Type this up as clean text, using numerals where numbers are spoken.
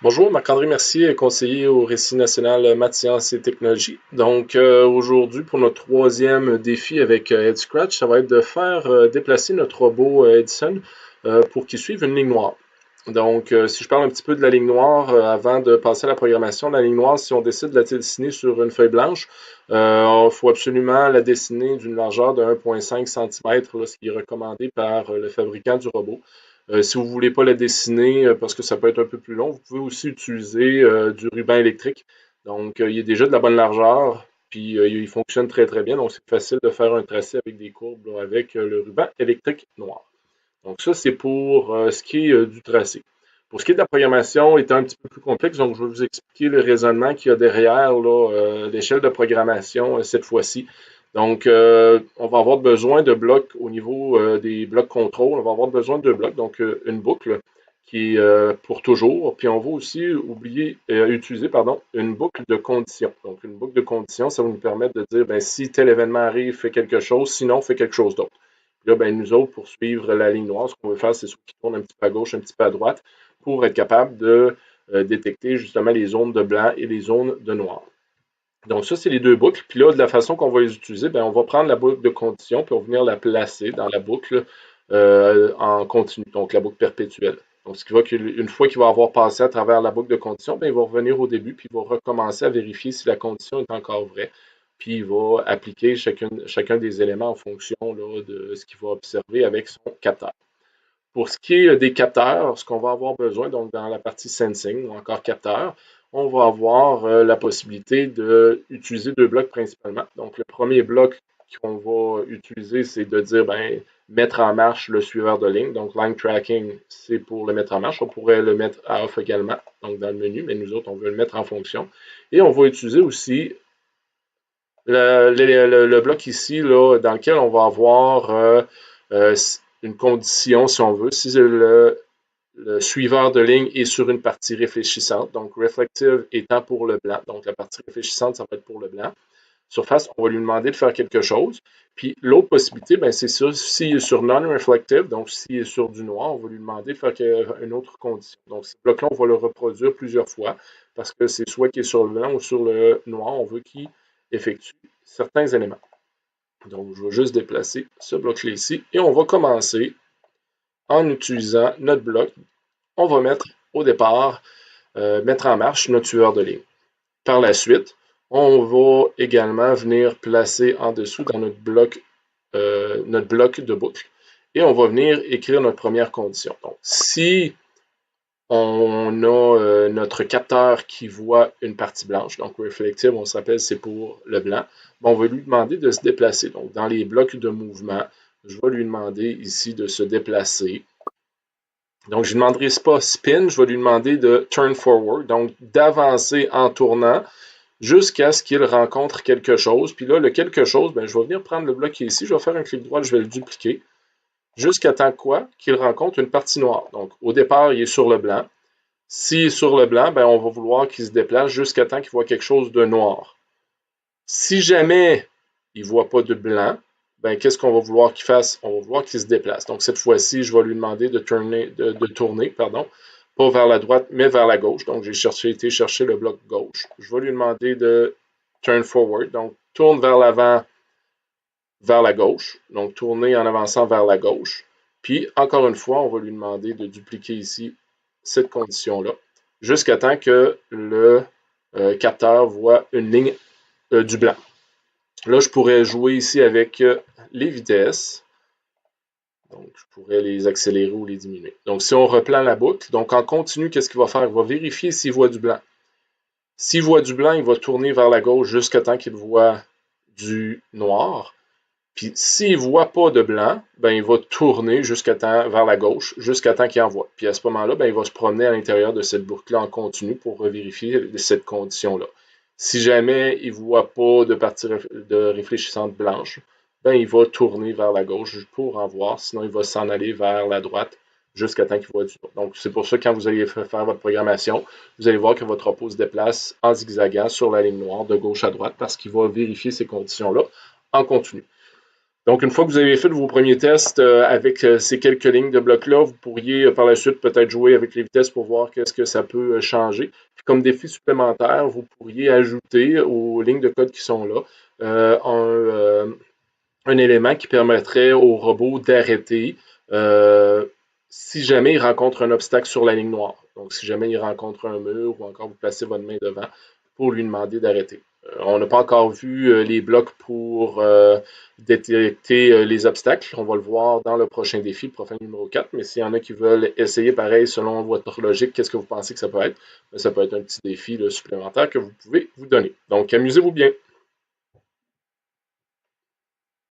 Bonjour, Marc-André Mercier, conseiller au Récit national maths, sciences et technologies. Donc, aujourd'hui, pour notre troisième défi avec Head Scratch, ça va être de faire déplacer notre robot Edison pour qu'il suive une ligne noire. Donc, si je parle un petit peu de la ligne noire avant de passer à la programmation, la ligne noire, si on décide de la dessiner sur une feuille blanche, il faut absolument la dessiner d'une largeur de 1,5 cm, ce qui est recommandé par le fabricant du robot. Si vous ne voulez pas la dessiner parce que ça peut être un peu plus long, vous pouvez aussi utiliser du ruban électrique. Donc, il est déjà de la bonne largeur, puis il fonctionne très très bien. Donc, c'est facile de faire un tracé avec des courbes là, avec le ruban électrique noir. Donc, ça, c'est pour ce qui est du tracé. Pour ce qui est de la programmation, étant un petit peu plus complexe, donc je vais vous expliquer le raisonnement qu'il y a derrière l'échelle de programmation cette fois-ci. Donc, on va avoir besoin de blocs au niveau des blocs contrôle. On va avoir besoin de deux blocs, donc une boucle qui est pour toujours. Puis on va aussi utiliser une boucle de conditions. Donc, une boucle de conditions, ça va nous permettre de dire ben, si tel événement arrive, fais quelque chose, sinon, fais quelque chose d'autre. Puis là, ben, nous autres, pour suivre la ligne noire, ce qu'on veut faire, c'est soit qu'il tourne un petit peu à gauche, un petit peu à droite, pour être capable de détecter justement les zones de blanc et les zones de noir. Donc, ça, c'est les deux boucles. Puis là, de la façon qu'on va les utiliser, bien, on va prendre la boucle de condition, puis on va venir la placer dans la boucle en continu, donc la boucle perpétuelle. Donc, ce qui va qu'une fois qu'il va avoir passé à travers la boucle de condition, bien, il va revenir au début, puis il va recommencer à vérifier si la condition est encore vraie. Puis il va appliquer chacun des éléments en fonction là, de ce qu'il va observer avec son capteur. Pour ce qui est des capteurs, ce qu'on va avoir besoin, donc dans la partie sensing ou encore capteur, on va avoir la possibilité d'utiliser deux blocs principalement. Donc le premier bloc qu'on va utiliser, c'est de dire ben, mettre en marche le suiveur de ligne. Donc line tracking, c'est pour le mettre en marche. On pourrait le mettre à off également, donc dans le menu, mais nous autres, on veut le mettre en fonction. Et on va utiliser aussi le bloc ici, là, dans lequel on va avoir euh, une condition, si on veut, si le suiveur de ligne est sur une partie réfléchissante, donc reflective étant pour le blanc, donc la partie réfléchissante, ça va être pour le blanc. Surface, on va lui demander de faire quelque chose. Puis l'autre possibilité, ben, c'est ça, s'il est sur non-reflective, donc s'il est sur du noir, on va lui demander de faire une autre condition. Donc ce bloc-là, on va le reproduire plusieurs fois parce que c'est soit qu'il est sur le blanc ou sur le noir, on veut qu'il effectue certains éléments. Donc je vais juste déplacer ce bloc-là ici et on va commencer en utilisant notre bloc. On va mettre au départ, mettre en marche notre tueur de ligne. Par la suite, on va également venir placer en dessous dans notre bloc de boucle et on va venir écrire notre première condition. Donc, si on a notre capteur qui voit une partie blanche, donc reflective, on se rappelle, c'est pour le blanc, on va lui demander de se déplacer. Donc, dans les blocs de mouvement, je vais lui demander ici de se déplacer. Donc, je ne lui demanderai pas spin, je vais lui demander de turn forward, donc d'avancer en tournant jusqu'à ce qu'il rencontre quelque chose. Puis là, le quelque chose, ben, je vais venir prendre le bloc qui est ici, je vais faire un clic droit, je vais le dupliquer, jusqu'à temps quoi? Qu'il rencontre une partie noire. Donc, au départ, il est sur le blanc. S'il est sur le blanc, ben, on va vouloir qu'il se déplace jusqu'à temps qu'il voit quelque chose de noir. Si jamais il ne voit pas de blanc, ben, qu'est-ce qu'on va vouloir qu'il fasse? On va vouloir qu'il se déplace. Donc, cette fois-ci, je vais lui demander de tourner, pas vers la droite, mais vers la gauche. Donc, j'ai été chercher le bloc gauche. Je vais lui demander de turn forward, donc tourne vers l'avant, vers la gauche. Donc, tourner en avançant vers la gauche. Puis, encore une fois, on va lui demander de dupliquer ici cette condition-là, jusqu'à temps que le capteur voit une ligne du blanc. Là, je pourrais jouer ici avec les vitesses. Donc, je pourrais les accélérer ou les diminuer. Donc, si on reprend la boucle, donc en continu, qu'est-ce qu'il va faire? Il va vérifier s'il voit du blanc. S'il voit du blanc, il va tourner vers la gauche jusqu'à temps qu'il voit du noir. Puis, s'il ne voit pas de blanc, ben, il va tourner jusqu'à temps vers la gauche, jusqu'à temps qu'il en voit. Puis, à ce moment-là, ben, il va se promener à l'intérieur de cette boucle-là en continu pour revérifier cette condition-là. Si jamais il ne voit pas de partie de réfléchissante blanche, ben, il va tourner vers la gauche pour en voir. Sinon, il va s'en aller vers la droite jusqu'à temps qu'il voit du noir. Donc, c'est pour ça que quand vous allez faire votre programmation, vous allez voir que votre repos se déplace en zigzagant sur la ligne noire de gauche à droite parce qu'il va vérifier ces conditions-là en continu. Donc, une fois que vous avez fait vos premiers tests avec ces quelques lignes de blocs-là, vous pourriez par la suite peut-être jouer avec les vitesses pour voir qu'est-ce que ça peut changer. Puis, comme défi supplémentaire, vous pourriez ajouter aux lignes de code qui sont là un élément qui permettrait au robot d'arrêter si jamais il rencontre un obstacle sur la ligne noire. Donc, si jamais il rencontre un mur ou encore vous placez votre main devant pour lui demander d'arrêter. On n'a pas encore vu les blocs pour détecter les obstacles. On va le voir dans le prochain défi, le prochain numéro 4. Mais s'il y en a qui veulent essayer pareil selon votre logique, qu'est-ce que vous pensez que ça peut être? Ça peut être un petit défi là, supplémentaire que vous pouvez vous donner. Donc, amusez-vous bien.